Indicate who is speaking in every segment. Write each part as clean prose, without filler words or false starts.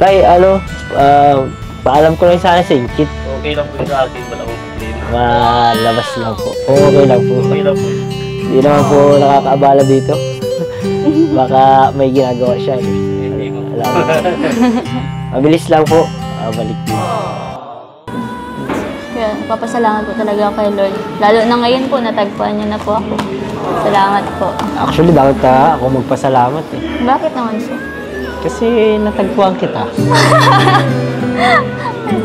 Speaker 1: Tay, paalam ko lang sana sa Inkit.
Speaker 2: Okay lang po sa akin, wala akong problema.
Speaker 1: Malabas lang po. Okay lang po.
Speaker 2: Okay lang po.
Speaker 1: Hindi naman po nakakaabala dito. Baka may ginagawa siya. Alam mo. Mabilis lang po. Balik din.
Speaker 3: Kaya papasalamat po talaga kay Lord. Lalo na ngayon po, natagpuan niyo na po ako. Salamat po.
Speaker 1: Actually, bakit ako magpasalamat eh?
Speaker 3: Bakit naman po?
Speaker 1: Kasi natagpuan kita.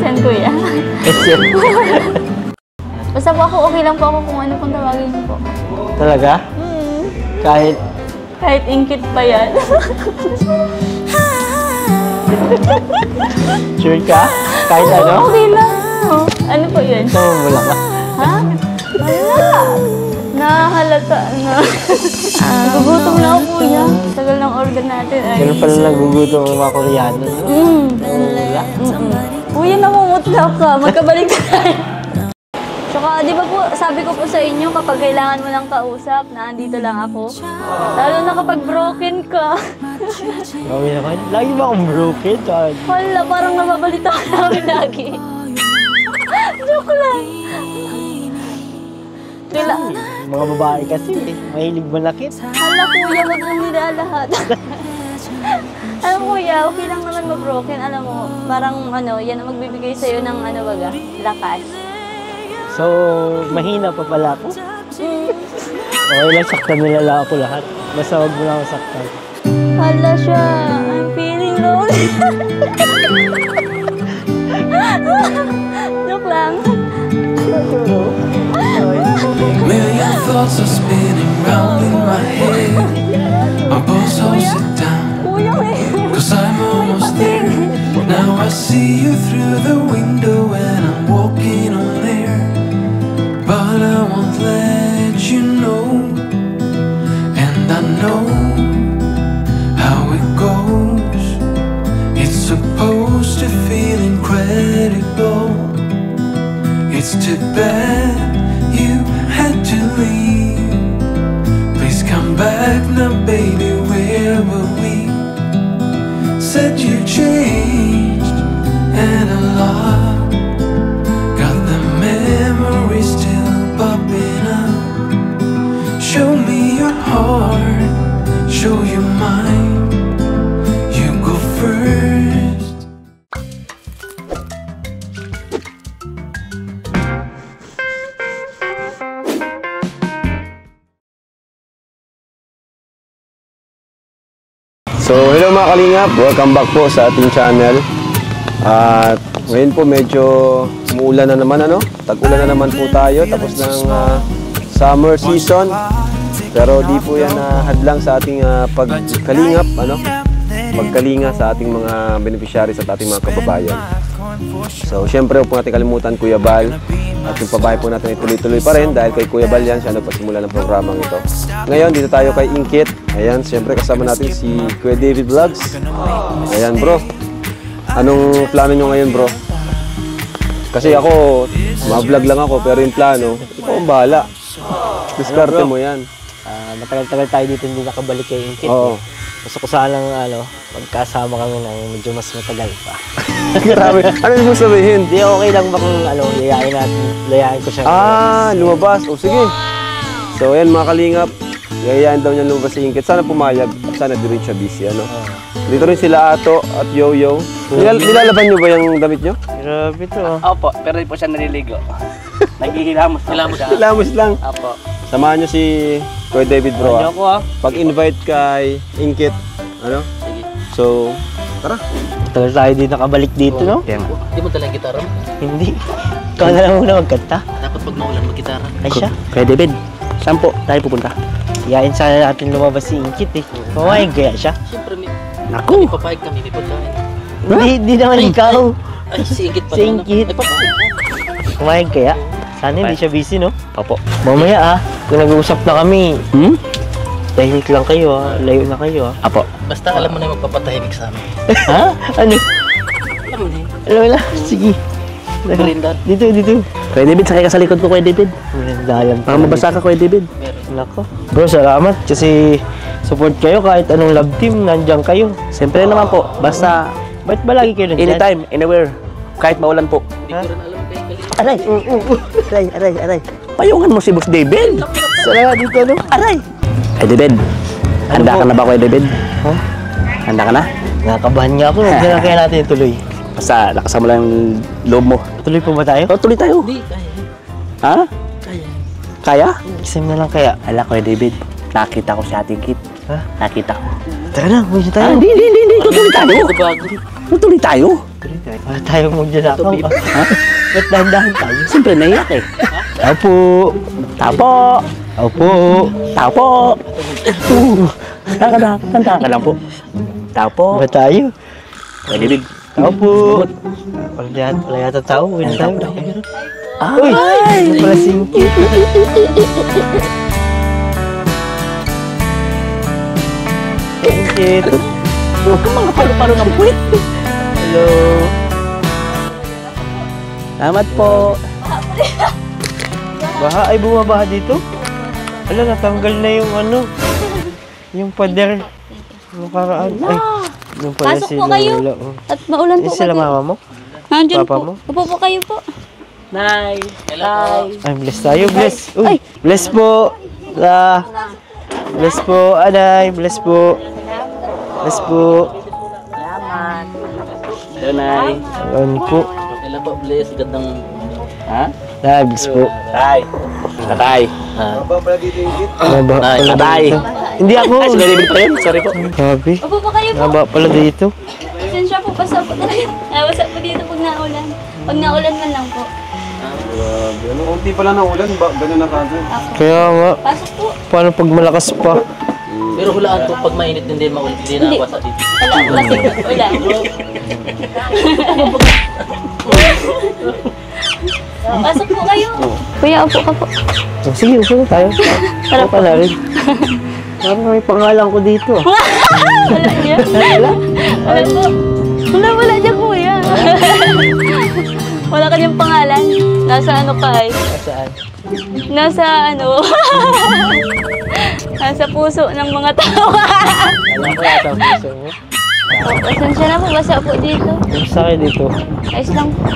Speaker 3: Saan kuya?
Speaker 1: Kasi,
Speaker 3: Basta po ako, okay lang po ako kung ano pong tawagin niyo po.
Speaker 1: talaga? Kahit,
Speaker 3: Kahit Inkit pa yan.
Speaker 1: sure ka? Kahit ano?
Speaker 3: Okay lang. Ano po yun?
Speaker 1: Wala ka.
Speaker 3: Ha? Wala. Nahalata na. Nagugutom na ako kuya. Tagal ng organ natin. Ay.
Speaker 1: Ganun pala nagugutom ang mga Koreano. No? Wala.
Speaker 3: Kuya, namumutla ka. Magkabalik tayo. Tsaka, di ba po, sabi ko po sa inyo, kapag kailangan mo ng kausap, na andito lang ako. Lalo na kapag broken ka.
Speaker 1: Gawin naman. Lagi ba akong broken?
Speaker 3: Wala, parang nababalita ka namin lagi. Joke lang.
Speaker 1: Mga babae kasi, mahilig malakit.
Speaker 3: Hala kuya, wag mong nilalahat. Alam mo kuya, okay lang naman mag-broken. Alam mo, parang yan ang magbibigay sa'yo ng lakas.
Speaker 1: So, mahina pa pala ako. Okay lang, saktan nila ako lahat. Basta wag mo lang ako saktan.
Speaker 3: Hala siya, I'm feeling lonely. Joke lang.
Speaker 4: Million thoughts are spinning round in my head. My pulse holds it down,
Speaker 3: Kuya,
Speaker 4: cause I'm almost there. Now I see you through the window and I'm walking on air. But I won't let you know, and I know how it goes. It's supposed to feel incredible. It's too bad you had to leave. Please come back now, baby, where were we? Said you changed and a lot. Got the memories still popping up. Show me your heart, show you mine. You go first.
Speaker 5: So, hello mga kalingap, welcome back po sa ating channel. At ngayon po medyo umuulan na naman, tag-ulan na naman po tayo, tapos ng summer season. Pero di po yan hadlang sa ating pagkalingap, pagkalinga sa ating mga beneficiaries at ating mga kababayan. So, syempre huwag po natin kalimutan Kuya Bal. At yung pabahay po natin ituloy-tuloy pa rin dahil kay Kuya Bal yan, siya nagpasimula ng programang ito. Ngayon, dito tayo kay Inkit. Ayan, syempre kasama natin si Kuya David Vlogs. Ayan bro, anong plano nyo ngayon bro? Kasi ako, ma-vlog lang ako pero yung plano, ikaw ang bahala. Diskarte mo yan.
Speaker 1: Matagal-tagal tayo dito hindi nakabalik kay Inkit.
Speaker 5: Oo.
Speaker 1: Gusto ko sana magkasama kami ng medyo mas matagal pa.
Speaker 5: Grabe, ano yung mo sabihin?
Speaker 1: Hindi, okay lang ba kung layain ko siya.
Speaker 5: Lumabas. O sige. So ayan mga kalingap, yayain daw niya lumabas si Inkit. Sana pumayag, sana di rin siya busy, Dito rin sila Ato at Yoyo. Nilalaban nyo ba yung damit nyo?
Speaker 1: Grabe to.
Speaker 2: Opo, pero di po siya naliligo. Naghihilamos. Hilamos siya.
Speaker 5: Hilamos lang.
Speaker 2: Opo.
Speaker 5: Samahan nyo si Kuya David bro.
Speaker 2: Ano ko
Speaker 5: Pag-invite kay Inkit,
Speaker 2: Sige.
Speaker 5: So, tara.
Speaker 1: Tagal tayo dito nakabalik dito, no?
Speaker 2: Hindi mo talagang gitara mo.
Speaker 1: Hindi. Ikaw na lang muna magkanta.
Speaker 2: Dapat pag maulan mag-gitara.
Speaker 1: Ay siya.
Speaker 5: Kuya David, saan po tayo pupunta?
Speaker 1: Yain sana natin lumabas si Inkit eh. Pumayag kaya siya.
Speaker 2: Siyempre,
Speaker 5: Naku!
Speaker 2: papayag kami, may pagkain.
Speaker 1: Hindi naman ikaw.
Speaker 2: Ay, si Inkit pa.
Speaker 1: Si Inkit.
Speaker 2: Ay, papayag ka.
Speaker 1: Pumayag kaya. Sana hindi siya busy, no? Papo. Mamaya kung nag-uusap na kami, tahimik lang kayo layo na kayo
Speaker 5: Apo.
Speaker 2: Basta alam mo na yung magpapatahimik sa amin.
Speaker 1: Ha? Ano?
Speaker 2: Alam mo na yun.
Speaker 1: Alam mo na? Sige.
Speaker 2: Merinda.
Speaker 1: Dito.
Speaker 5: Kuya David, sakay ka sa likod ko, Kuya David.
Speaker 1: Dayan.
Speaker 5: Para mabasa ka, Kuya David.
Speaker 2: Meron.
Speaker 1: Nako. Bro, salamat kasi support kayo kahit anong love team, nandiyan kayo.
Speaker 5: Siyempre naman po, basta
Speaker 1: Ba't ba lagi kayo nandyan?
Speaker 2: Anytime, anywhere. Kahit maulan po. Aray! Aray! Payungan mo si Boss David.
Speaker 1: Sala dito, no?
Speaker 2: Aray! Ay, David. Handa ka na ba, Kuya David?
Speaker 1: Ha?
Speaker 2: Handa ka na?
Speaker 1: Nakakabahan nga ako. Nandiyan na kaya natin tuloy.
Speaker 2: Basta, lakasan mo lang yung loob mo.
Speaker 1: Tuloy po ba tayo?
Speaker 2: O, tuloy tayo. Ha? Kaya?
Speaker 1: Isam na lang kaya.
Speaker 2: Ala, Kuya David. Nakita ko si Ate Kit.
Speaker 1: Ha?
Speaker 2: Nakita ko.
Speaker 1: Tara na, huwag na tayo.
Speaker 2: Hindi. Tutuloy tayo. Tutuloy tayo.
Speaker 1: Tuloy tayo. Wala tayong magdalakaw.
Speaker 2: Ha?
Speaker 1: Ba't dahan-dahan tayo?
Speaker 2: Siyempre, naiyak eh.
Speaker 1: Opo.
Speaker 2: Tapo!
Speaker 1: Opo.
Speaker 2: Tapo! Kanta ka lang po. Tapo!
Speaker 1: Ba tayo?
Speaker 2: Kuya David.
Speaker 1: Opo. Wala yata tao. Huwag na tayo. Uy!
Speaker 2: Ay!
Speaker 1: Ano pala singkit? Singkit.
Speaker 2: Mga palo-palo ng puwit.
Speaker 1: Hello.
Speaker 2: Salamat po.
Speaker 1: Baha ay bumabaha dito? Ala, natanggal na yung ano. Yung pader. Nakaraan. Ay, yung pala
Speaker 3: Pasok
Speaker 1: si
Speaker 3: po kayo.
Speaker 1: Lola. Oh.
Speaker 3: At maulan po
Speaker 1: Yung sila
Speaker 3: kasi.
Speaker 1: mama mo?
Speaker 3: Nandyan
Speaker 1: Papa
Speaker 3: po.
Speaker 1: mo?
Speaker 3: Upo po kayo po.
Speaker 2: Nay.
Speaker 1: Ay, bless tayo, bless. Uy, bless po. Bless po, anay. Bless po. Bless po.
Speaker 2: Hello, Nay.
Speaker 1: Ano po?
Speaker 2: Kailan po, bless? Gandang... Ha?
Speaker 1: Nay, bless po.
Speaker 2: Tay. Tatay.
Speaker 1: Naba
Speaker 2: Ay,
Speaker 1: pala
Speaker 2: tatay.
Speaker 1: dito. Hindi ako.
Speaker 2: Ay, si Kuya David pa yun. Sorry po.
Speaker 1: Sabi.
Speaker 3: Upo po kayo po.
Speaker 1: Naba pala dito.
Speaker 3: Pasensya po, basa po talaga. Basa po dito pag naulan. Pag naulan man lang po.
Speaker 5: Grabe. Ano, unti pala na ulan, gano'n na kagad.
Speaker 1: Kaya nga,
Speaker 3: Pasok po.
Speaker 1: paano pag malakas pa?
Speaker 2: Pero hulaan po, pag mainit hindi maulit, hindi
Speaker 3: Hindi.
Speaker 2: nakawasa dito.
Speaker 3: Wala, lasing. Wala. Pasok po kayo. Kuya, upo ka po.
Speaker 1: Oh, sige, upo na tayo.
Speaker 3: Tara
Speaker 1: Upo ka na rin. Parang may pangalan ko dito.
Speaker 3: Wala niya. Wala po. Wala dyan, kuya. Wala ka niyang pangalan. Nasa ano ka ay?
Speaker 1: Saan?
Speaker 3: Nasa ano? Nasa puso ng mga tao.
Speaker 1: Alam ko yata ang puso mo.
Speaker 3: Pasensya na po, basa po dito.
Speaker 1: Sa akin dito.
Speaker 3: Ayos lang po.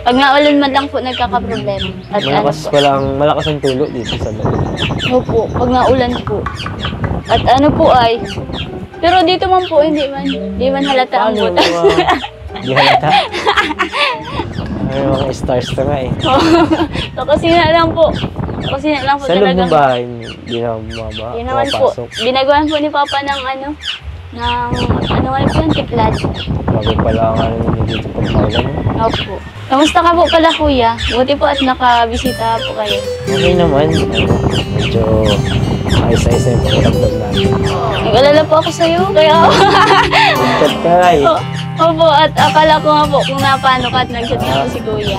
Speaker 3: Pag naulan man lang po, nagkakaproblema. At
Speaker 1: Malakas ang tulo dito sa balik.
Speaker 3: Opo, pag naulan po. At ano po ay, pero dito man po, hindi man halata ang
Speaker 1: Paano
Speaker 3: butas.
Speaker 1: Di halata? Ay, mga stars na nga eh.
Speaker 3: Kusina lang po. Kusina lang po
Speaker 1: Sa loob
Speaker 3: talaga.
Speaker 1: ng bahay, hindi na bumaba.
Speaker 3: Yun naman po.
Speaker 1: Pumapasok.
Speaker 3: Binagawan po ni Papa ng ano nga po yung tiplad.
Speaker 1: Bago pala ang ano nyo dito pag maulan.
Speaker 3: Opo. Kamusta ka po pala, kuya? Buti po at nakabisita po kayo.
Speaker 1: Okay naman. Medyo ayos-ayos na yung pakiramdam natin.
Speaker 3: Nag-alala po ako sa'yo, kaya
Speaker 1: Chat ka nga eh.
Speaker 3: Opo, at akala ko nga po kung napano ka at nag-chat nga po si kuya.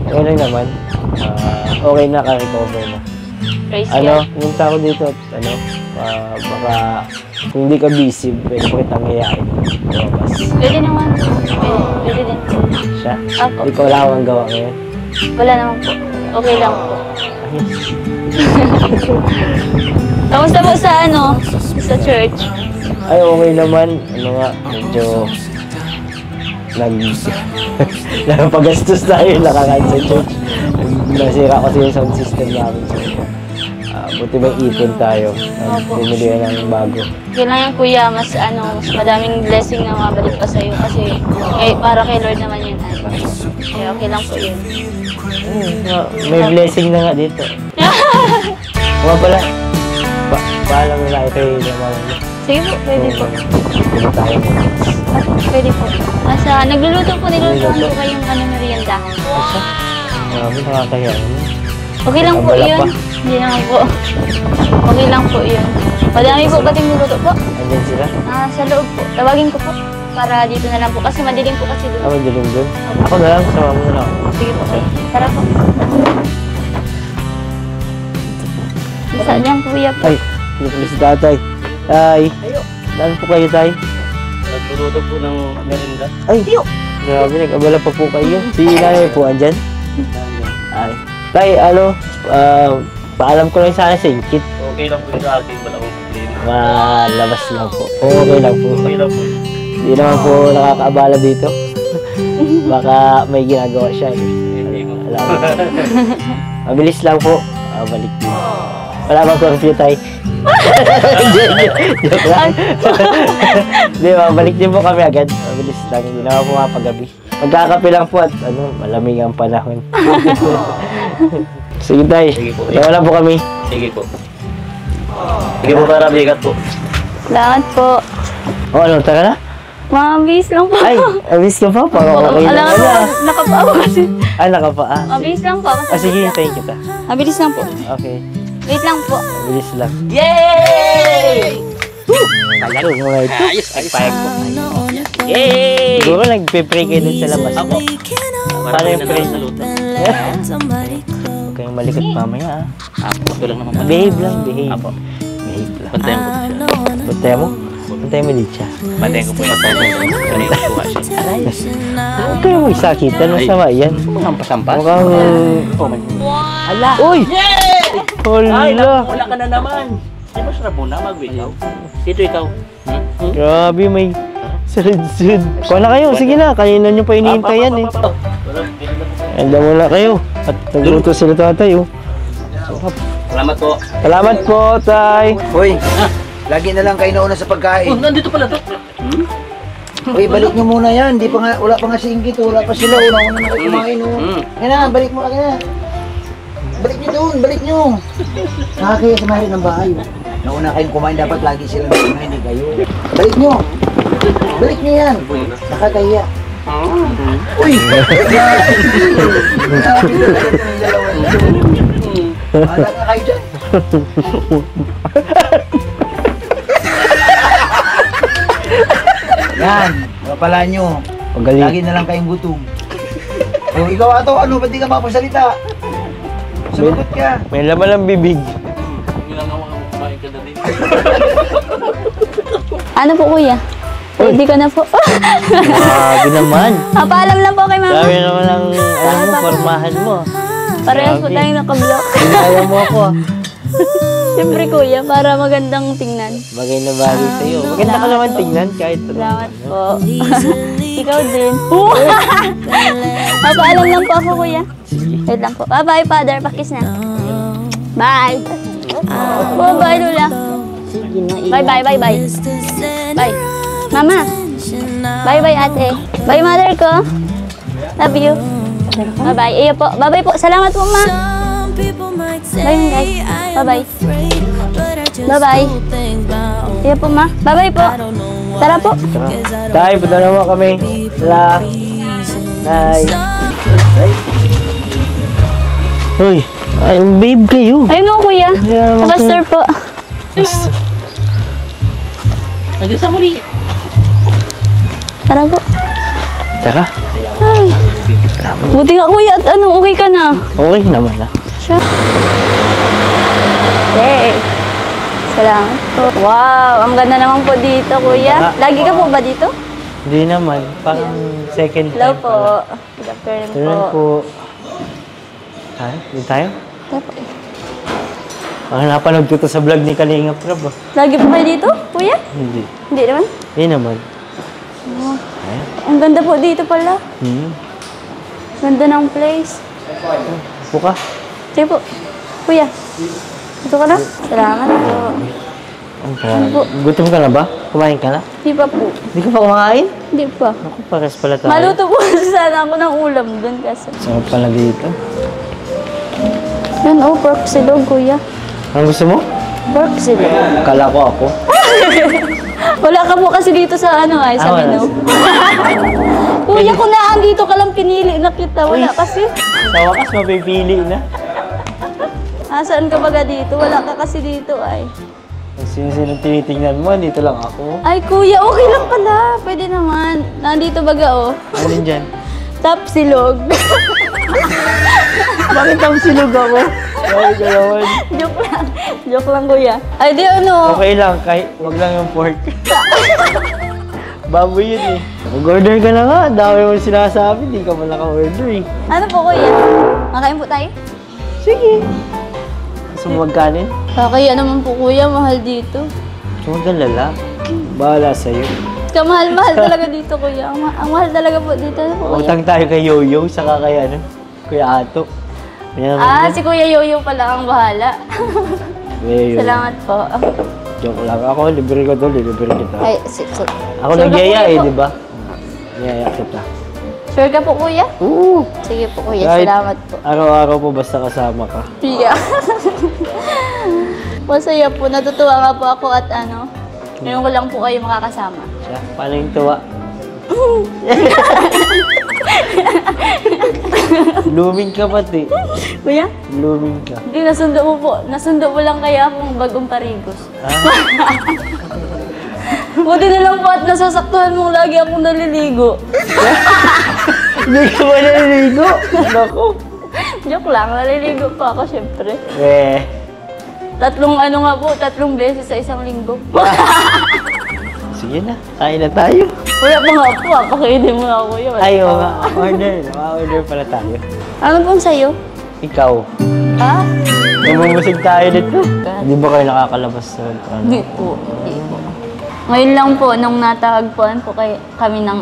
Speaker 1: Okay lang naman. Okay na, ka-recover na.
Speaker 3: Praise
Speaker 1: Ano,
Speaker 3: God.
Speaker 1: yung tao dito, ano, baka kung hindi ka busy, pwede mo kitang iyain. Lumabas.
Speaker 3: Pwede naman. Pwede din po.
Speaker 1: Siya.
Speaker 3: Ako.
Speaker 1: Hindi ko wala akong gawa ngayon.
Speaker 3: Wala naman po. Okay lang po. Kamusta po sa ano? Sa church?
Speaker 1: Ay, okay naman. Ano nga, medyo nagpagastos tayo, nakakaan sa church. Nasira kasi yung sound system namin. So, buti may ipon tayo. Bumili ng bago.
Speaker 3: Kailangan kuya, mas madaming blessing na mabalik pa sa'yo kasi para kay Lord naman yun. Kaya okay lang po yun.
Speaker 1: May blessing na nga dito. Mga pala, paalam na lang kay mama mo.
Speaker 3: Sige po, pwede po.
Speaker 1: Pwede tayo.
Speaker 3: Pwede po. Nagluluto po, nilulutuan po kayong merienda.
Speaker 1: Marami nakakahiya.
Speaker 3: Okay lang po
Speaker 1: Abala
Speaker 3: yun.
Speaker 1: pa.
Speaker 3: Hindi naman po. Okay lang po yun. Madami po kating niluto po.
Speaker 1: Andyan sila?
Speaker 3: Sa loob po. Tawagin ko po. Para dito na lang po. Kasi madilim po kasi doon.
Speaker 1: Ako dilim doon. Ako na lang, sama mo na lang.
Speaker 3: Sige po. Tara po. Isa niyan kuya po.
Speaker 1: Ay, hindi po si tatay. Tay. Saan po kayo, tay?
Speaker 2: Nagluto po ng merinda.
Speaker 1: Ay, grabe, nag-abala pa po kayo. Si nanay po andyan? Ay. Tay, paalam ko lang sana sa inkit.
Speaker 2: Okay lang po yung sa akin, wala akong problema.
Speaker 1: Malabas lang po. Okay lang po.
Speaker 2: Okay lang po.
Speaker 1: Hindi naman po nakakaabala dito. Baka may ginagawa siya. Alam mo. Mabilis lang po. Balik din. Wala bang curfew tayo? Joke lang. Hindi, mabalik din po kami agad. Mabilis lang. Hindi naman po mapagabi. Magkakape lang po at malamig ang panahon. Sige tayo.
Speaker 2: Sige po.
Speaker 1: Wala po kami.
Speaker 2: Sige po. Sige po, para bigat po.
Speaker 3: Salamat po.
Speaker 1: Ano, tara na?
Speaker 3: Mabilis lang po.
Speaker 1: Ay, abis ka pa. Parang okay
Speaker 3: Alam
Speaker 1: lang
Speaker 3: ko,
Speaker 1: wala.
Speaker 3: nakapao kasi.
Speaker 1: Nakapaa.
Speaker 3: Mabilis lang po.
Speaker 1: Sige, hintayin kita.
Speaker 3: Mabilis lang po.
Speaker 1: Okay.
Speaker 3: Wait lang po.
Speaker 1: Bilis lang.
Speaker 2: Yay!
Speaker 1: Ito, mga ito.
Speaker 2: Ayos, nagpayag po. Yay!
Speaker 1: Siguro nagpe-pray kayo dun sa labas.
Speaker 2: Apo.
Speaker 1: Paano yung pray?
Speaker 6: Huwag
Speaker 1: Huwag kayong malikot mamaya
Speaker 2: Apo, ito lang naman.
Speaker 1: Behave lang, behave.
Speaker 2: Apo.
Speaker 1: Behave lang.
Speaker 2: Bantayan ko po siya.
Speaker 1: Bantayan mo? Bantayan mo dito siya.
Speaker 2: Bantayan ko po yung tayo. Kanina kuha siya.
Speaker 1: Huwag kayong magsakitan. Masama yan.
Speaker 2: Mukhang pasampas.
Speaker 1: Mukhang... Ala! Uy!
Speaker 2: Ay,
Speaker 1: Hala!
Speaker 2: wala ka na naman. Di ba sarap mo na mag-ikaw? Dito ikaw.
Speaker 1: Grabe, may sunod-sunod. Kuha na kayo, sige na. Kanina nyo pa hinihintay yan eh. Handa muna kayo. At nagluto sila tatay oh.
Speaker 2: Salamat po.
Speaker 1: Salamat po, tay.
Speaker 6: Hoy, lagi na lang kayo nauna sa
Speaker 2: Oh,
Speaker 6: pagkain.
Speaker 2: nandito pala to.
Speaker 6: Hoy, balik nyo muna yan. Wala pa nga si Ingkit. Wala pa sila. Una na kayo kumain. Yan na, balik mo na. Balik nyo doon, balik nyo. Nakakaya sa mahal ng bahay. Nauna kayong kumain, dapat lagi sila nauna, hindi kayo. Balik nyo. Balik nyo yan. Nakakahiya. Uy! Wala ka kayo dyan. Yan, mapala nyo.
Speaker 1: Magaling.
Speaker 6: Lagi na lang kayong gutom. O, ikaw ato, ano, ba't di ka makapasalita? Sumagot ka.
Speaker 1: May laman ang bibig.
Speaker 3: Ano po kuya? Ready ka na po.
Speaker 1: Grabe naman.
Speaker 3: Paalam lang po kay mama.
Speaker 1: Grabe naman ang formahan mo.
Speaker 3: Parehas po tayong nakablock.
Speaker 1: Kaya mo ako.
Speaker 3: Siyempre kuya, para magandang tingnan.
Speaker 1: Bagay na bagay sa'yo. Maganda ka naman tingnan kahit ano.
Speaker 3: Salamat po. Ikaw din. Paalam lang po ako kuya. Wait lang po. Bye-bye father, pakis na. Bye. Bye-bye Lula. Bye-bye, bye-bye. Bye. Mama. Bye-bye ate. Bye mother ko. Love you. Bye-bye. Iyo po. Bye-bye po. Salamat po ma. Bye guys. Bye-bye. Bye-bye. Iyo po ma. Bye-bye po. Tara po.
Speaker 1: Tay, punta naman kami. La. Tay. Uy, ay, babe kayo.
Speaker 3: Ayun nga kuya.
Speaker 1: Yeah,
Speaker 3: Pastor po.
Speaker 2: Nandito sa muli.
Speaker 3: Tara po.
Speaker 1: Tara.
Speaker 3: Ay. Buti nga kuya at ano, okay ka na.
Speaker 1: Okay naman na.
Speaker 3: Siya. Yay. Salamat po. Wow, ang ganda naman po dito kuya. Lagi ka po ba dito?
Speaker 1: Hindi naman. Parang second time.
Speaker 3: Hello po. Good afternoon po.
Speaker 1: Turn po. Tayo? Hindi tayo?
Speaker 3: Tara po.
Speaker 1: Parang napanood ko to sa vlog ni Kalinga Prab.
Speaker 3: Lagi po kayo dito, kuya?
Speaker 1: Hindi.
Speaker 3: Hindi naman.
Speaker 1: Hindi naman.
Speaker 3: Ang ganda po dito pala. Ganda ng place.
Speaker 1: Buka.
Speaker 3: Sige po. Kuya. Dito ka na? Salamat po.
Speaker 1: Gutom ka na ba? Kumain ka na?
Speaker 3: Hindi pa po.
Speaker 1: Hindi ka pa kumakain?
Speaker 3: Hindi pa.
Speaker 1: Ako, pares pala tayo.
Speaker 3: Maluto po sana ako ng ulam doon kasi.
Speaker 1: Sarap pala dito.
Speaker 3: Yan oh, pork silog kuya.
Speaker 1: Ang gusto mo?
Speaker 3: Pork silog.
Speaker 1: Kala ko ako.
Speaker 3: Wala ka po kasi dito sa ano ay, sa
Speaker 1: wala.
Speaker 3: menu. Kuya, kung naandito ka lang pinili na kita. Wala kasi.
Speaker 1: Sa wakas, mapipili na.
Speaker 3: Saan ka baga dito? Wala ka kasi dito ay.
Speaker 1: Kung sino-sino tinitingnan mo, dito lang ako.
Speaker 3: Ay kuya, okay lang pala. Pwede naman. Nandito baga oh.
Speaker 1: Alin dyan?
Speaker 3: Top silog.
Speaker 1: Bakit ang silog ako? Sorry ka naman.
Speaker 3: Joke lang. Joke lang kuya. Ay di ano.
Speaker 1: Okay lang, kahit wag lang yung pork. Baboy yun eh. Mag-order ka na nga, dami mo sinasabi, di ka man naka-order eh.
Speaker 3: Ano po kuya? Makain po tayo?
Speaker 1: Sige. Gusto mo magkanin?
Speaker 3: Kaya naman po kuya, mahal dito.
Speaker 1: Huwag kang lala. Bahala sa'yo.
Speaker 3: Kamahal-mahal talaga dito, kuya. Ang mahal talaga po dito, kuya.
Speaker 1: Utang tayo kay Yoyo, saka kay ano, Kuya Ato.
Speaker 3: Si Kuya Yoyo pala ang bahala.
Speaker 1: Yoyo.
Speaker 3: Salamat po.
Speaker 1: Joke lang. Ako, libre ko to, libre kita.
Speaker 3: Ay,
Speaker 1: Ako
Speaker 3: Sure
Speaker 1: nagyaya
Speaker 3: ka, kuya,
Speaker 1: eh,
Speaker 3: po?
Speaker 1: di ba? Nagyaya kita.
Speaker 3: Sure ka po, kuya?
Speaker 1: Oo.
Speaker 3: Sige po, kuya.
Speaker 1: Kahit
Speaker 3: Salamat po.
Speaker 1: Araw-araw po basta kasama ka.
Speaker 3: Yeah. Masaya po. Natutuwa nga po ako at ano, ngayon ko lang po kayo makakasama.
Speaker 1: Siya, paano yung tuwa? Blooming ka pati.
Speaker 3: Kuya?
Speaker 1: Blooming ka.
Speaker 3: Hindi, nasundo mo po. Nasundo mo lang kaya akong bagong parigos. Buti na lang po at nasasaktuhan mong lagi akong naliligo.
Speaker 1: Hindi ka ba naliligo? Naku.
Speaker 3: Joke lang, naliligo pa ako syempre.
Speaker 1: Tatlong
Speaker 3: Tatlong beses sa isang linggo.
Speaker 1: Sige na, kain na tayo.
Speaker 3: Kuya pa nga po, pakainin mo ako yun.
Speaker 1: Ay, oo nga. Order pala tayo.
Speaker 3: Ano pong sa'yo?
Speaker 1: Ikaw.
Speaker 3: Ha?
Speaker 1: Namumusig tayo dito. Hindi ba kayo nakakalabas sa ano?
Speaker 3: Hindi po. Ngayon lang po, nung natagpuan po kami ng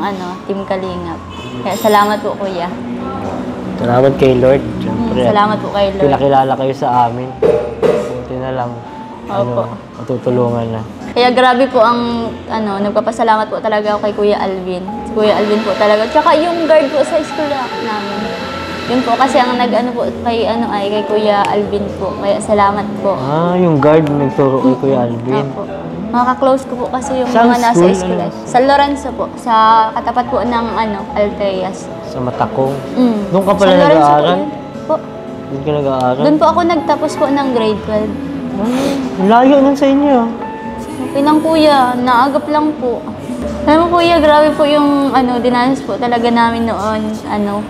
Speaker 3: Team Kalingap. Kaya salamat po, kuya.
Speaker 1: Salamat kay Lord. Siyempre.
Speaker 3: Salamat po kay Lord.
Speaker 1: Pinakilala kayo sa amin. Buti na lang.
Speaker 3: Opo.
Speaker 1: Matutulungan na.
Speaker 3: Kaya grabe po ang, nagpapasalamat po talaga ako kay Kuya Alvin. Si Kuya Alvin po talaga. Tsaka yung guard po sa school namin. Yun po kasi ang po kay Kuya Alvin po. Kaya salamat po.
Speaker 1: Yung guard nagturo kay Kuya Alvin.
Speaker 3: Opo. Makaka-close ko po kasi yung
Speaker 1: Saan
Speaker 3: mga nasa
Speaker 1: school?
Speaker 3: school. Sa Lorenzo po. Sa katapat po ng Alteas.
Speaker 1: Sa Matakong. Doon ka
Speaker 3: Sa
Speaker 1: pala
Speaker 3: Lorenzo
Speaker 1: nag-aaral?
Speaker 3: Po.
Speaker 1: Doon ka nag-aaral?
Speaker 3: Doon po ako nagtapos po ng grade 12.
Speaker 1: Layo nun sa inyo.
Speaker 3: Okay lang, kuya. Naagap lang po. Alam mo, kuya, grabe po yung dinanas po talaga namin noon.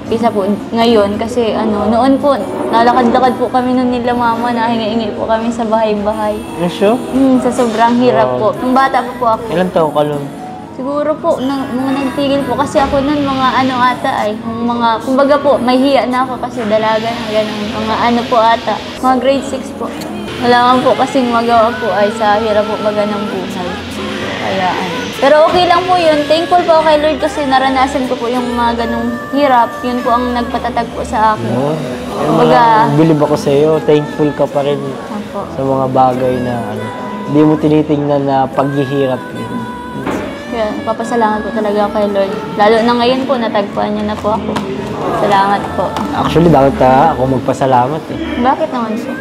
Speaker 3: Isa po ngayon. Kasi noon po, nalakad-lakad po kami noon nila mama. Nahingi-ingi po kami sa bahay-bahay.
Speaker 1: Sure?
Speaker 3: Sa sobrang hirap po. Nung bata po ako.
Speaker 1: Ilan taon ka nun?
Speaker 3: Siguro po, mga nagtigil po. Kasi ako nun, mga kumbaga po, may hiya na ako kasi dalaga na gano'n. Mga po ata. Mga grade 6 po. Wala man po kasing magawa po ay sa hirap po baga ng buhay. Kaya Pero okay lang po yun. Thankful po ako kay Lord kasi naranasan ko po yung mga ganong hirap. Yun po ang nagpatatag po sa akin.
Speaker 1: Bilib ako sa iyo. Thankful ka pa rin sa mga bagay na hindi mo tinitingnan na paghihirap yun.
Speaker 3: Kaya papasalamat po talaga ako kay Lord. Lalo na ngayon po, natagpuan niya na po ako. Salamat po.
Speaker 1: Actually, dapat ako magpasalamat eh.
Speaker 3: Bakit naman po?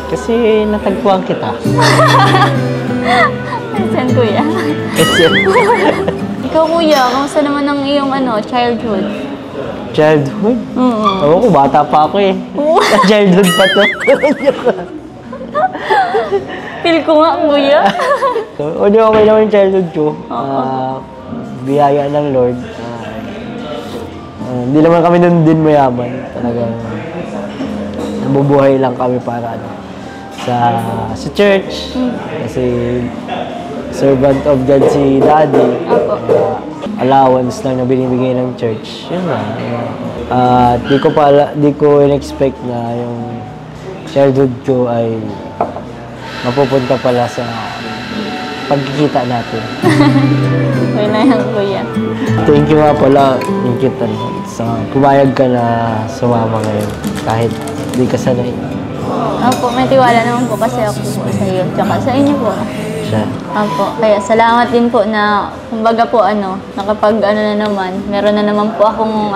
Speaker 1: Kasi natagpuan kita.
Speaker 3: Saan, kuya? Ikaw, kuya, kamusta naman ang iyong childhood?
Speaker 1: Childhood?
Speaker 3: Oo.
Speaker 1: Ako, bata pa ako eh. Childhood pa to.
Speaker 3: Feel ko nga, kuya.
Speaker 1: O di okay naman yung childhood ko. Biyaya ng Lord. Hindi naman kami nun din mayaman. Talagang nabubuhay lang kami para sa church. Kasi servant of God si Daddy. Allowance lang na binibigay ng church. Yun na. Di ko in-expect na yung childhood ko ay mapupunta pala sa pagkikita natin.
Speaker 3: Okay na yan, kuya.
Speaker 1: Thank you nga pala, Nikita, sa pumayag ka na sumama ngayon kahit di ka sanay.
Speaker 3: Opo, may tiwala naman po kasi ako po sa iyo. Tsaka sa inyo po.
Speaker 1: Siya.
Speaker 3: Opo, kaya salamat din po na, kumbaga po nakapag na naman, meron na naman po akong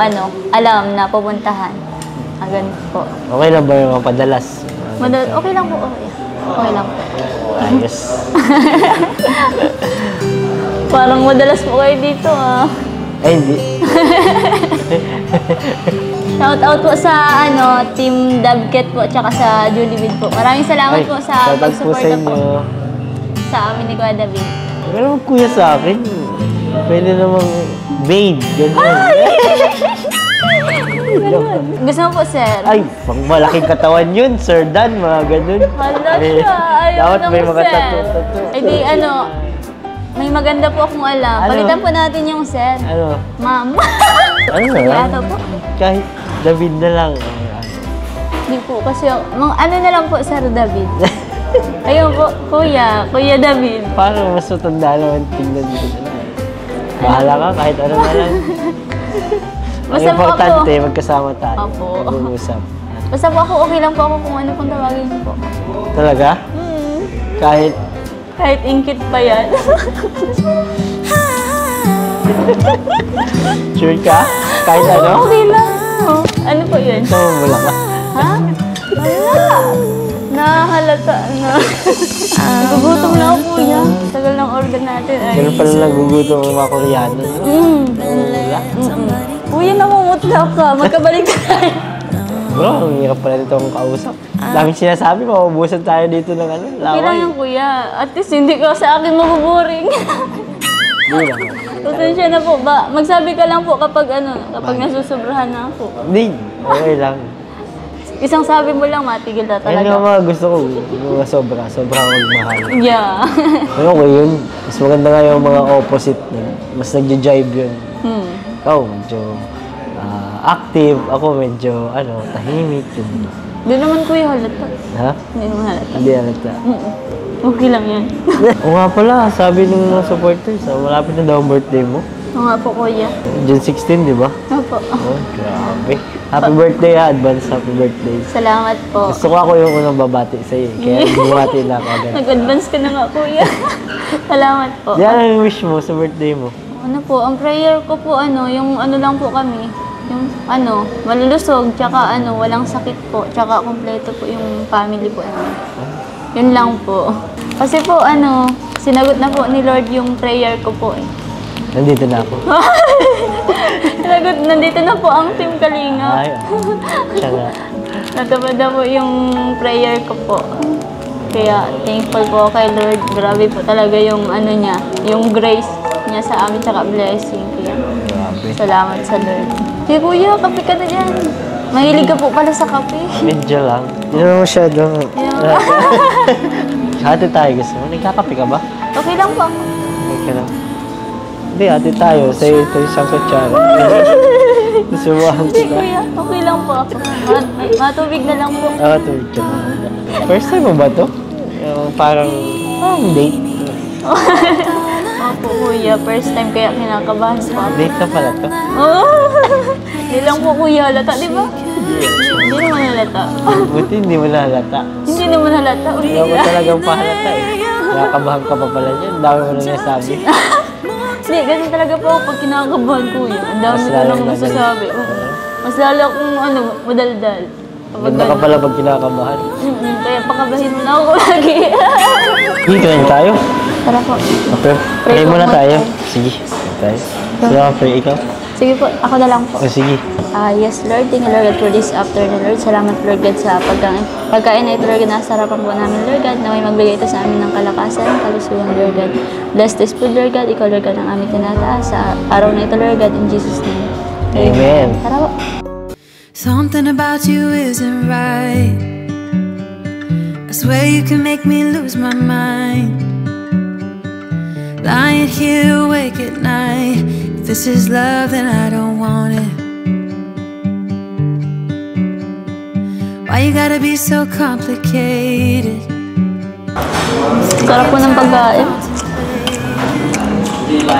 Speaker 3: alam na pupuntahan. Ganun po.
Speaker 1: Okay lang ba yung mga padalas?
Speaker 3: Okay lang po, kuya. Okay lang po.
Speaker 1: Ayos.
Speaker 3: Parang madalas po kayo dito,
Speaker 1: Ay, hindi.
Speaker 3: Shout out po sa Team Dabket po tsaka sa Julibid po. Maraming salamat po sa pag-suporta po sa amin ni Kuya David.
Speaker 1: Pero kuya sa akin, pwede namang babe, gano'n.
Speaker 3: Gusto mo po, sir?
Speaker 1: Ay, pang malaking katawan yun, Sir Dan, mga gano'n.
Speaker 3: Hala siya. Ayaw
Speaker 1: Dapat
Speaker 3: naman,
Speaker 1: may mga
Speaker 3: sir.
Speaker 1: tattoo.
Speaker 3: Eh di, may maganda po akong alam.
Speaker 1: Ano?
Speaker 3: Palitan po natin yung sir.
Speaker 1: Ano?
Speaker 3: Ma'am.
Speaker 1: Ano na lang?
Speaker 3: Yata po.
Speaker 1: Kahit David na lang.
Speaker 3: Hindi po, kasi na lang po, Sir David. Ayun po, Kuya David.
Speaker 1: Parang mas matanda naman tingnan dito. Bahala ka, kahit ano na lang. Ang
Speaker 3: Basta po
Speaker 1: importante, magkasama tayo.
Speaker 3: Opo.
Speaker 1: Mag-uusap.
Speaker 3: Basta po ako, okay lang po ako kung ano pong tawagin niyo po.
Speaker 1: Talaga? Kahit,
Speaker 3: Kahit ingkit pa yan.
Speaker 1: sure ka? Kahit ano?
Speaker 3: Okay lang. Ano po yun?
Speaker 1: Namumula ka.
Speaker 3: Ha? Wala. Nahalata na. Nagugutom na ako, kuya. Tagal ng order natin. Ay.
Speaker 1: Ganun pala nagugutom ang mga Koreano. No? Namumula.
Speaker 3: Kuya, namumutla ka. Magkabalik tayo.
Speaker 1: Bro, ang hirap pala nito akong kausap. Daming sinasabi, maubusan tayo dito ng ano,
Speaker 3: Okay lang
Speaker 1: laway.
Speaker 3: yan, kuya. At least hindi ka sa akin mabuboring.
Speaker 1: Hindi lang.
Speaker 3: Pasensya na po ba? Magsabi ka lang po kapag kapag nasusobrahan na ako.
Speaker 1: Hindi, okay lang.
Speaker 3: Isang sabi mo lang, matigil na
Speaker 1: Ayun nga
Speaker 3: talaga.
Speaker 1: mga gusto ko, yung mga sobra magmahal.
Speaker 3: Yeah.
Speaker 1: Ano ko yun? Mas maganda nga yung mga opposite na mas nagja-jive yun. Ikaw, medyo active. Ako medyo, tahimik. Yun.
Speaker 3: Hindi naman kuya halata.
Speaker 1: Ha?
Speaker 3: Hindi naman halata.
Speaker 1: Hindi halata.
Speaker 3: Okay lang yan.
Speaker 1: O nga pala, sabi ng mga supporters, malapit na daw ang birthday mo.
Speaker 3: Oo nga po kuya.
Speaker 1: June 16, di ba?
Speaker 3: Opo.
Speaker 1: Oh, grabe. Happy birthday ha, advance happy birthday.
Speaker 3: Salamat po.
Speaker 1: Gusto ko ako yung unang babati sa'yo, kaya bumati na ako agad.
Speaker 3: Nag-advance ka na nga kuya. Salamat po.
Speaker 1: Di ano yung wish mo sa birthday mo?
Speaker 3: Ano po, ang prayer ko po yung lang po kami. Yung malulusog, tsaka walang sakit po, tsaka kompleto po yung family po namin. Yun lang po. Kasi po sinagot na po ni Lord yung prayer ko po eh.
Speaker 1: Nandito na ako.
Speaker 3: Nandito na po ang Team Kalinga.
Speaker 1: Ay, siya na.
Speaker 3: Natapad na po yung prayer ko po. Kaya thankful po kay Lord. Grabe po talaga yung niya, yung grace niya sa amin, tsaka blessing. Kaya salamat sa Lord. Hey kuya, kape ka na dyan. Mahilig ka po pala sa kape.
Speaker 1: Medyo lang. Hindi naman masyado. Hati tayo gusto mo. Nagkakape ka ba?
Speaker 3: Okay lang po ako.
Speaker 1: Okay ka lang. Hindi, hati tayo. Sa'yo ito isang kutsara. Gusto mo ang
Speaker 3: Hindi kuya, okay lang po ako. Matubig na lang po.
Speaker 1: tubig ka na. First time mo ba to? Yung parang, date.
Speaker 3: Opo kuya, first time kaya kinakabahan po ako.
Speaker 1: Date na pala to.
Speaker 3: Hindi lang po kuya halata, di ba? Hindi naman halata.
Speaker 1: Buti hindi mo nahalata.
Speaker 3: Hindi naman halata.
Speaker 1: Wala mo talagang pahalata eh. Nakakabahan ka pa pala niyan. Dami mo na nasabi.
Speaker 3: Hindi, ganun talaga po ako pag kinakabahan kuya. Ang dami
Speaker 1: Mas
Speaker 3: ko
Speaker 1: lalo
Speaker 3: lang
Speaker 1: na
Speaker 3: masasabi. Mas lalo akong madaldal. Kapag
Speaker 1: Ganda ka pala pag kinakabahan.
Speaker 3: Kaya pakabahin mo na ako lagi.
Speaker 1: Dito rin tayo.
Speaker 3: Tara po.
Speaker 1: Okay. Pray muna tayo. Sige. Tayo. Sige ka, pray ikaw.
Speaker 3: Sige po, ako na lang po.
Speaker 1: Sige.
Speaker 3: Yes, Lord. Thank you, Lord God, for this afternoon, Lord. Salamat, Lord God, sa pagkain na ito, Lord God. Nasa harapan po namin, Lord God, na may magbigay ito sa amin ng kalakasan, kalusugan, Lord God. Bless this food, Lord God. Ikaw, Lord God, ang aming tinataas sa araw na ito, Lord God, in Jesus' name.
Speaker 1: Amen.
Speaker 3: Tara po.
Speaker 4: Something about you isn't right. I swear you can make me lose my mind. Lying here awake at night. If this is love, then I don't want it. Why you gotta be so complicated?
Speaker 3: Sarap po ng pagkain.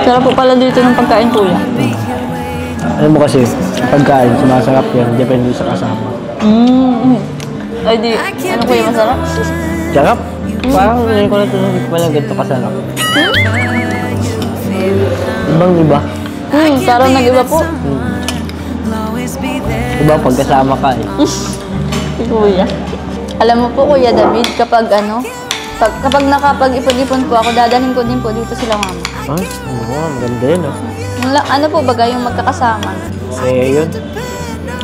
Speaker 3: Sarap po pala dito ng pagkain, kuya.
Speaker 1: Alam mo kasi, pagkain, sumasarap yan. Depende sa kasama.
Speaker 3: Ay, ano kuya, masarap?
Speaker 1: Sarap. Parang ngayon ko na ito walang ganito kasarap. Ibang iba.
Speaker 3: Parang nag-iba po.
Speaker 1: Iba pag kasama ka eh.
Speaker 3: Kuya. Alam mo po, Kuya David, kapag kapag nakapag-ipon-ipon po ako, dadalhin ko din po dito sila mama.
Speaker 1: Ay, ang ganda yun ah.
Speaker 3: Ano po baga yung magkakasama?
Speaker 1: Eh, yun.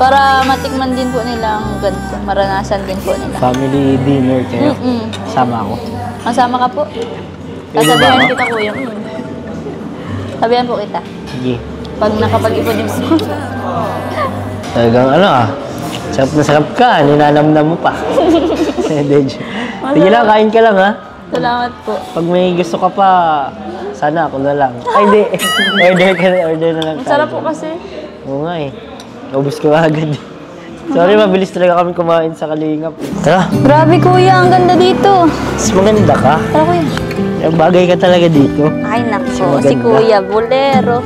Speaker 3: Para matikman din po nila ang ganito, maranasan din po nila.
Speaker 1: Family dinner kayo. Sama ako.
Speaker 3: Masama ka po?
Speaker 1: Pwede ba
Speaker 3: Sasabihan
Speaker 1: ako?
Speaker 3: kita, Kuya. Sabihan po kita.
Speaker 1: Sige.
Speaker 3: Pag nakapag-ipon-ipon.
Speaker 1: Talagang sarap na sarap ka. Ninanamnam mo pa. Sige lang, kain ka lang ha.
Speaker 3: Salamat po.
Speaker 1: Pag may gusto ka pa, sana ako na lang. Ay, hindi. Order na lang
Speaker 3: Ang
Speaker 1: tayo.
Speaker 3: sarap po kasi.
Speaker 1: Oo nga eh. Naubos ko agad. Sorry, mabilis talaga kami kumain sa Kalingap. Tara,
Speaker 3: Grabe, Kuya. Ang ganda dito.
Speaker 1: mas maganda ka.
Speaker 3: Tara, Kuya.
Speaker 1: Bagay ka talaga dito.
Speaker 3: Ay, nako.
Speaker 1: Maganda.
Speaker 3: Si Kuya, bolero.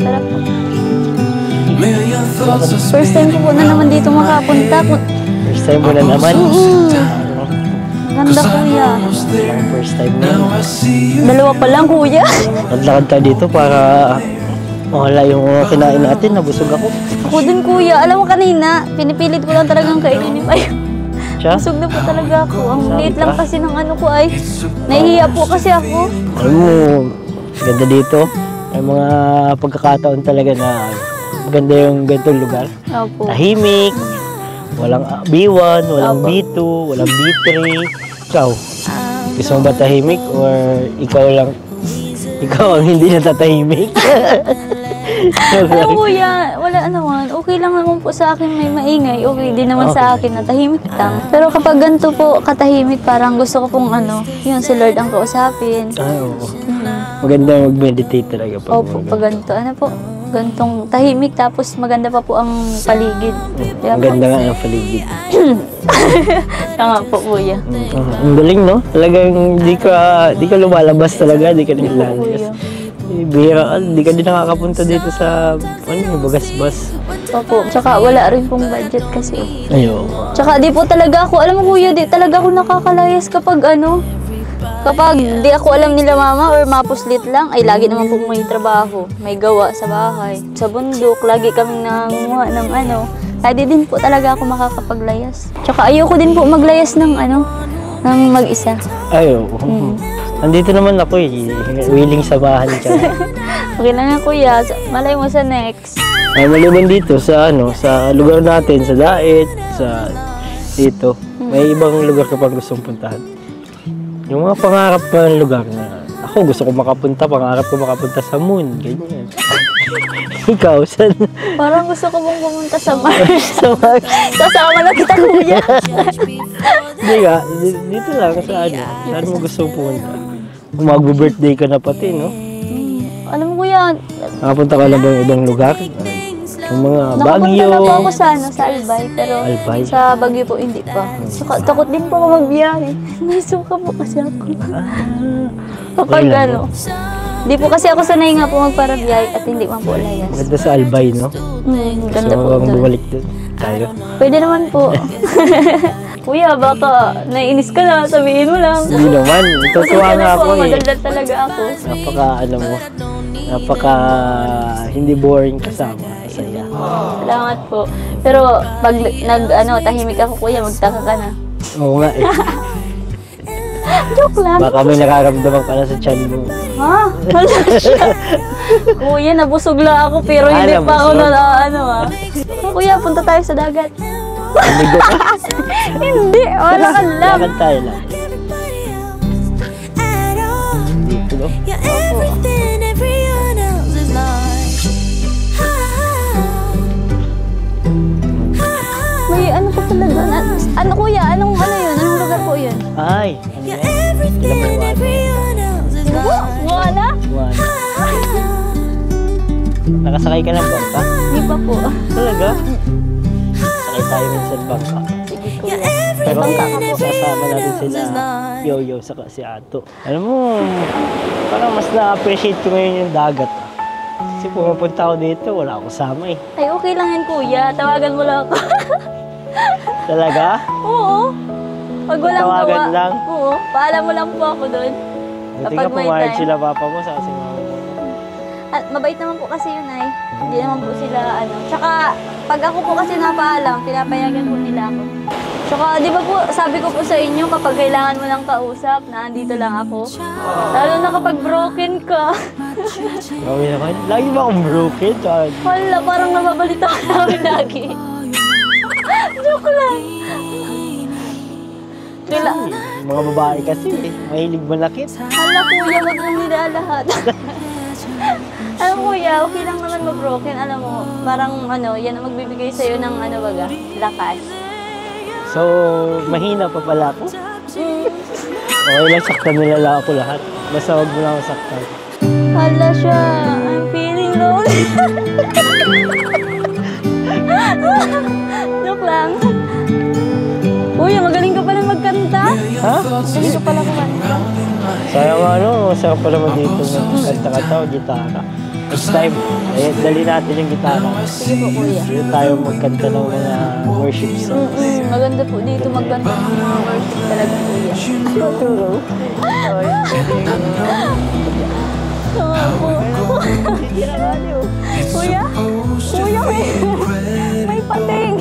Speaker 3: Sarap po. First time ko po na naman dito makapunta.
Speaker 1: First time mo na naman.
Speaker 3: Ganda, Kuya.
Speaker 1: First time mo.
Speaker 3: Dalawa pa lang, Kuya.
Speaker 1: Naglakad tayo dito para mawala yung mga kinain natin. Nabusog ako.
Speaker 3: Ako din, Kuya. Alam mo kanina, pinipilit ko lang talagang kainin yung ayaw.
Speaker 1: Siya?
Speaker 3: Busog na po talaga ako. Ang liit lang kasi ng ano ko ay. Nahihiya po kasi ako.
Speaker 1: Alam mo, ganda dito. May mga pagkakataon talaga na maganda yung ganitong lugar.
Speaker 3: Opo.
Speaker 1: Tahimik, walang B1, walang B2, walang B3. Ikaw, gusto mo ba tahimik or ikaw lang? Ikaw ang hindi natatahimik?
Speaker 3: Alam mo, Kuya, wala naman. Okay lang naman po sa akin may maingay. Okay din naman sa akin na tahimik lang. Pero kapag ganito po katahimik, parang gusto ko pong yun si Lord ang kausapin.
Speaker 1: Ay, oo. Maganda mag-meditate talaga.
Speaker 3: Opo, pag ganito. Ano po? Gantong tahimik tapos maganda pa po ang paligid. Kaya
Speaker 1: Ang
Speaker 3: po,
Speaker 1: ganda nga ng paligid.
Speaker 3: tama po, Kuya.
Speaker 1: Ang galing, no? Talagang di ka lumalabas talaga, di ka
Speaker 3: Kuya.
Speaker 1: nilalabas. Bihira ka, di ka din nakakapunta dito sa, Bagasbas.
Speaker 3: Opo. Tsaka wala rin pong budget kasi.
Speaker 1: Ayo.
Speaker 3: Tsaka di po talaga ako, alam mo, Kuya, di talaga ako nakakalayas kapag kapag di ako alam nila mama or mapuslit lang, ay lagi naman po may trabaho, may gawa sa bahay, sa bundok, lagi kaming nangunguha ng kaya di din po talaga ako makakapaglayas. Tsaka ayoko din po maglayas ng ng mag-isa.
Speaker 1: Ayo. Andito naman ako willing samahan ka.
Speaker 3: Okay na nga, Kuya, malay mo sa next.
Speaker 1: Ay, maliban dito sa sa lugar natin, sa Daet, sa dito. May ibang lugar ka pang gustong puntahan. Yung mga pangarap pa ng lugar na ako gusto ko pangarap ko makapunta sa moon, ganyan. Ikaw, saan?
Speaker 3: Parang gusto ko pong pumunta sa Mars.
Speaker 1: Sa Mars?
Speaker 3: Kasama na kita, Kuya.
Speaker 1: Hindi ka, dito lang sa saan mo gusto pumunta? Kung mag-birthday ka na pati, no?
Speaker 3: Alam mo, Kuya,
Speaker 1: Nakapunta ka na ba ng ibang lugar? Yung mga
Speaker 3: nakapunta
Speaker 1: Baguio.
Speaker 3: na po ako sa Albay, pero
Speaker 1: Albay?
Speaker 3: sa Baguio po hindi pa. Saka takot din po ako magbiyahe. Naisuka po kasi ako. Kapag
Speaker 1: Okay lang,
Speaker 3: di po kasi ako sanay nga po magparabiyahe at hindi man po layas.
Speaker 1: Ganda sa Albay, no?
Speaker 3: Ganda
Speaker 1: So,
Speaker 3: po
Speaker 1: ang
Speaker 3: doon.
Speaker 1: bumalik doon. Tayo.
Speaker 3: Pwede naman po. Kuya, baka naiinis ka na, sabihin mo lang.
Speaker 1: Hindi naman. Tutuwa nga ako eh.
Speaker 3: Madaldal talaga ako.
Speaker 1: Napaka hindi boring kasama. Saya.
Speaker 3: Salamat po. Pero pag tahimik ako, Kuya, magtaka ka na.
Speaker 1: Oo nga eh.
Speaker 3: Joke lang.
Speaker 1: Baka may nakaramdaman ka na sa tiyan mo.
Speaker 3: Ha? Wala siya. Kuya, nabusog lang ako pero hindi pa ako
Speaker 1: nabusog?
Speaker 3: Kuya, punta tayo sa dagat.
Speaker 1: Ligo ka?
Speaker 3: Hindi, wala ka lang.
Speaker 1: Lakad tayo lang. Dito, no?
Speaker 4: You're everything everyone else is like.
Speaker 3: May pa pala doon. Kuya? Anong yun? Anong lugar po yun?
Speaker 1: Ay,
Speaker 4: You're everything everyone else is like.
Speaker 3: Wala?
Speaker 1: Buwan. Nakasakay ka ng bangka?
Speaker 3: Hindi pa po.
Speaker 1: Talaga? Sakay tayo minsan bangka.
Speaker 3: Sige, Kuya.
Speaker 1: Pero
Speaker 3: Bangka ka po.
Speaker 1: kasama natin sila Yo-Yo saka si Ato. Alam mo, parang mas na-appreciate ko ngayon yung dagat. Kasi pumapunta ako dito, wala akong kasama eh.
Speaker 3: Ay, okay lang yan, Kuya. Tawagan mo lang ako.
Speaker 1: Talaga?
Speaker 3: Oo. Pag walang
Speaker 1: Tawagan
Speaker 3: gawa.
Speaker 1: lang?
Speaker 3: Oo. Paalam mo lang po ako doon.
Speaker 1: Buti
Speaker 3: Kapag
Speaker 1: ka
Speaker 3: may
Speaker 1: pumayag
Speaker 3: time.
Speaker 1: sila papa mo sa kasi mama mo.
Speaker 3: At mabait naman po kasi yun ay. Hindi naman po sila Tsaka pag ako po kasi napaalam, pinapayagan po nila ako. Tsaka di ba po, sabi ko po sa inyo kapag kailangan mo lang kausap, na andito lang ako. Lalo na kapag broken ka.
Speaker 1: Gawin naman. Lagi ba akong broken?
Speaker 3: Wala, parang nababalita ka namin lagi. Joke lang.
Speaker 1: Mga babae kasi mahilig manakit.
Speaker 3: Hala, Kuya, wag mong nilalahat. Alam mo, Kuya, okay lang naman ma-broken. Alam mo, parang yan ang magbibigay sa'yo ng lakas.
Speaker 1: So, mahina pa pala ako. Okay lang, saktan nila lang ako lahat. Basta wag mo lang ako saktan.
Speaker 3: Hala siya, I'm feeling lonely. Joke lang. Kuya, magaling ka pala magkanta.
Speaker 1: Ha?
Speaker 3: Magaling ka pala kumanta.
Speaker 1: Sayang masarap pa naman dito ng kanta-kanta o gitara. Next time, dali natin yung gitara.
Speaker 3: Sige po, kuya.
Speaker 1: Dito tayo magkanta ng mga worship songs.
Speaker 3: Maganda po dito magkanta ng mga worship talaga, kuya. Turo. Kuya? Kuya, may pating.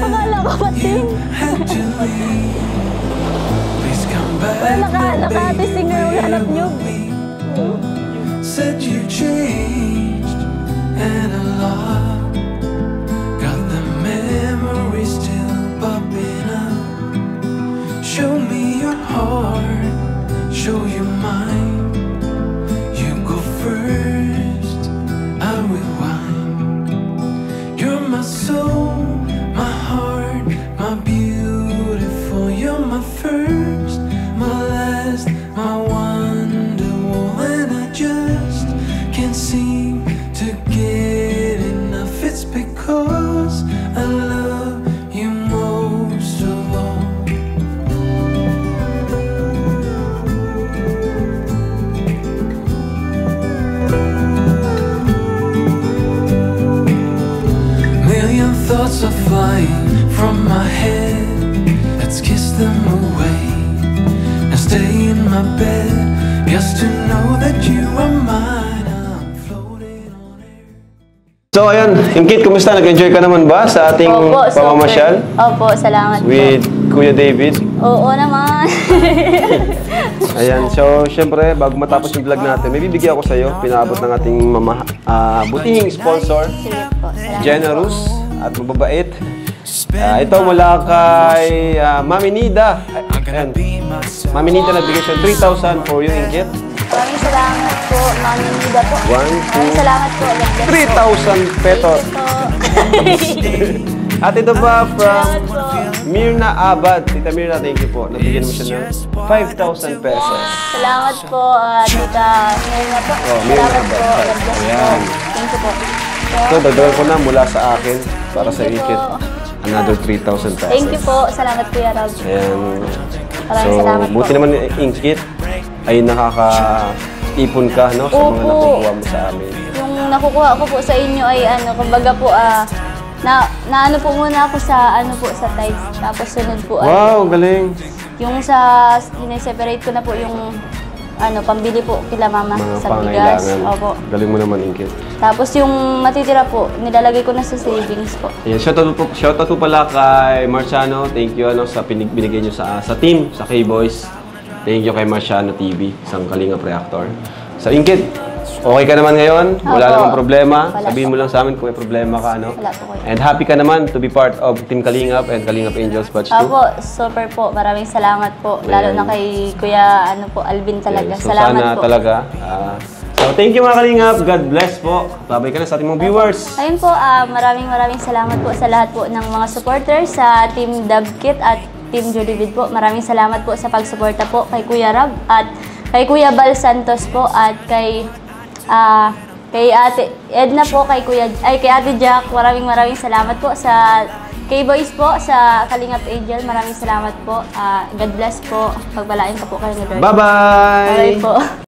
Speaker 3: Akala ko pating. Naka-testing na yung hanap nyo.
Speaker 7: Said you changed and a lot. Got the memory still popping up. Show me your heart, show you mine. You go first, I will whine. You're my soul, my heart, my beautiful. You're my first, my last, my wonderful. And I just can't seem to get enough. It's because I love you most of all. Million thoughts are flying from my head. Let's kiss them away and stay in my bed, just to know that you are mine. I'm floating on air.
Speaker 5: So ayan, Ingkit, kumusta? Nag-enjoy ka naman ba sa ating
Speaker 3: Opo,
Speaker 5: pamamasyal?
Speaker 3: Opo, salamat
Speaker 5: With
Speaker 3: po.
Speaker 5: Kuya David?
Speaker 3: Oo naman.
Speaker 5: Ayan, so syempre, bago matapos yung vlog natin, may bibigyan ako sa'yo. Pinaabot ng ating butihing sponsor,
Speaker 3: Sige po, salamat
Speaker 5: generous at mababait. Ito mula kay Mami Nida. Ayan. Mami Nida, nagbigay siya 3,000 for you, Ingkit.
Speaker 3: Maraming salamat po, Mami Nida po.
Speaker 5: 1, 2,
Speaker 3: Maraming salamat po.
Speaker 5: 3,000 pesos. At ito pa
Speaker 3: Salamat
Speaker 5: from
Speaker 3: po.
Speaker 5: Mirna Abad. Tita Mirna, thank you po. Nabigyan mo siya ng 5,000 pesos.
Speaker 3: Salamat po, Tita Mirna po.
Speaker 5: Mirna
Speaker 3: Salamat po.
Speaker 5: Abad.
Speaker 3: God bless po.
Speaker 5: Ayan.
Speaker 3: Thank you po.
Speaker 5: So, dagdagan ko na mula sa akin para sa
Speaker 3: Thank you
Speaker 5: Ingkit.
Speaker 3: po.
Speaker 5: Another 3,000 pesos.
Speaker 3: Thank you po. Salamat, Kuya Rob.
Speaker 5: Ayan.
Speaker 3: Maraming salamat po.
Speaker 5: buti naman Ingkit ay nakaka-ipon ka no, sa mga
Speaker 3: Opo.
Speaker 5: nakukuha mo sa amin.
Speaker 3: Yung nakukuha ko po sa inyo ay kumbaga po, na ano po muna ako sa sa tithes. Tapos sunod po
Speaker 5: Wow, galing.
Speaker 3: yung sa sineseparate ko na po yung pambili po kila mama
Speaker 5: Mga
Speaker 3: sa bigas.
Speaker 5: pangailangan.
Speaker 3: Opo.
Speaker 5: Galing mo naman, Ingkit.
Speaker 3: Tapos yung matitira po, nilalagay ko na sa savings po.
Speaker 5: Ayan, shoutout po pala kay Marciano. Thank you sa binigay nyo sa team, sa K-Boys. Thank you kay Marciano TV, isang Kalingap Reactor. Sa Ingkit, okay ka naman ngayon? Wala
Speaker 3: Opo.
Speaker 5: namang problema?
Speaker 3: Wala
Speaker 5: Sabihin
Speaker 3: po.
Speaker 5: mo lang sa amin kung may problema ka, no?
Speaker 3: Wala po kayo.
Speaker 5: And happy ka naman to be part of Team Kalingap and Kalingap Angels Batch 2.
Speaker 3: Opo, super po. Maraming salamat po. Lalo
Speaker 5: Ayan.
Speaker 3: na kay Kuya Alvin talaga.
Speaker 5: So
Speaker 3: Salamat
Speaker 5: sana
Speaker 3: po.
Speaker 5: talaga. So thank you mga Kalingap. God bless po. Babay ka na sa ating mga viewers.
Speaker 3: Ayun po, maraming salamat po sa lahat po ng mga supporters sa Team Dabkit at Team Jollibee po. Maraming salamat po sa pagsuporta po kay Kuya Rob at kay Kuya Bal Santos po at kay Ate Edna po, kay Ate Jack. Maraming salamat po sa K-Boys po, sa Kalingap Angel. Maraming salamat po. God bless po. Pagpalain ka po kayo ni Lord.
Speaker 5: Bye-bye!
Speaker 3: Bye po.